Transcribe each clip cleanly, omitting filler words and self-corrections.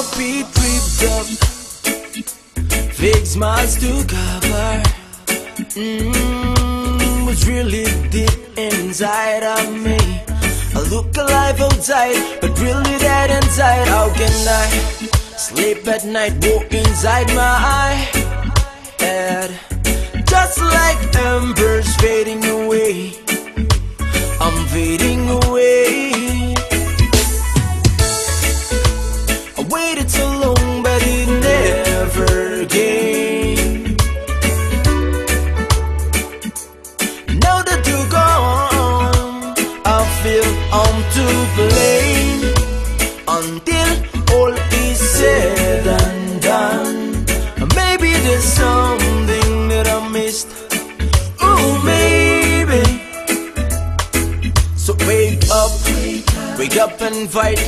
heartbeat ripped up, fake smiles to cover. What's really deep inside of me? I look alive outside, but really dead inside. How can I sleep at night? Go inside my head, just like embers fading away. I'm fading away. I waited so long, but it never came. Now that you're gone, I feel I'm to blame. Until all is said and done, maybe there's something that I missed. Oh, maybe. So wake up and fight.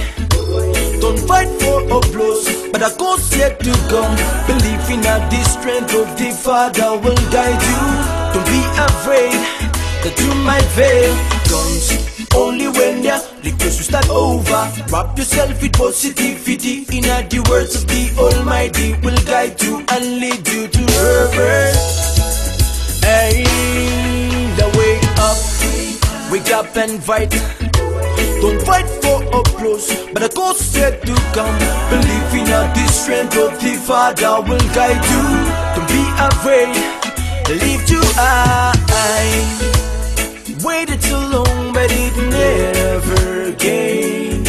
Don't fight for applause, but a ghost yet to come. Believe in the strength of the Father will guide you. Don't be afraid that you might fail. Guns only when they're request to start over. Wrap yourself with positivity. In the words of the Almighty will guide you and lead you to purpose. Hey, the wake up and fight. Don't fight for applause, but a ghost yet to come. Believe in the strength of the Father will guide you. Don't be afraid, lift you high. Waited so long, but it never came.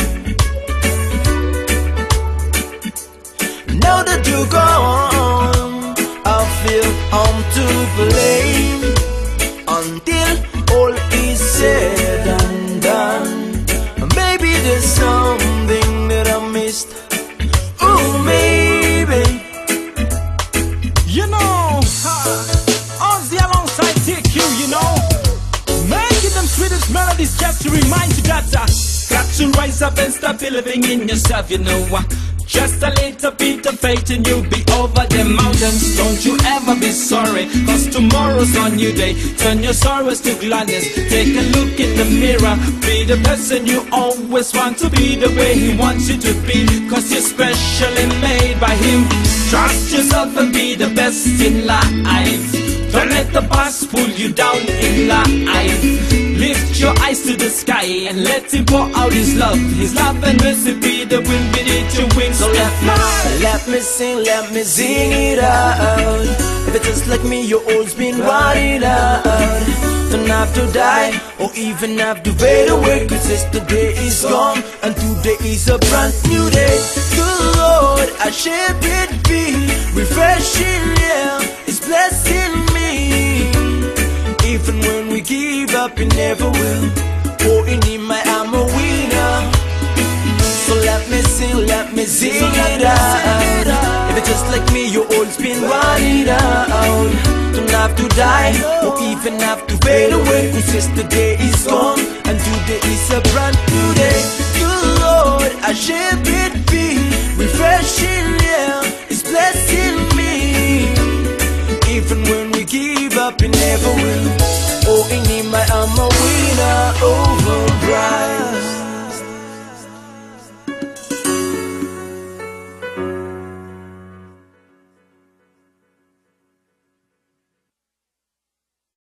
Now that you're gone, I feel I'm to blame. Until all is said and done, maybe there's something that I missed. Oh, maybe. You know, Ozzy alongside TQ, you know, making them sweetest melodies just to remind you that got to rise up and stop believing in yourself, you know. Just a little bit of faith and you'll be over the mountains. Don't you ever be sorry, cause tomorrow's a new day. Turn your sorrows to gladness. Take a look in the mirror. Be the person you always want to be, the way he wants you to be, cause you're specially made by him. Trust yourself and be the best in life. Don't let the past pull you down in life. Lift your eyes to the sky and let him pour out his love. His love and mercy be the wind beneath your wings. So let me sing it out. If it's just like me, you're always been running out. Don't have to die or even have to fade away, cause yesterday is gone and today is a brand new day. Good Lord, I shape it be refreshing, yeah, it's blessing me. Even when we give up, it never will. Oh, in him I'm a winner. So let me sing it out. If it's just like me, you're always been running out. Don't have to die or even have to fade away, cause yesterday is gone and today is a brand new day. Good Lord, I shape it be refreshing, yeah, it's blessing me. Even when we give up, it never will. Oh, in him I'm a winner over pride.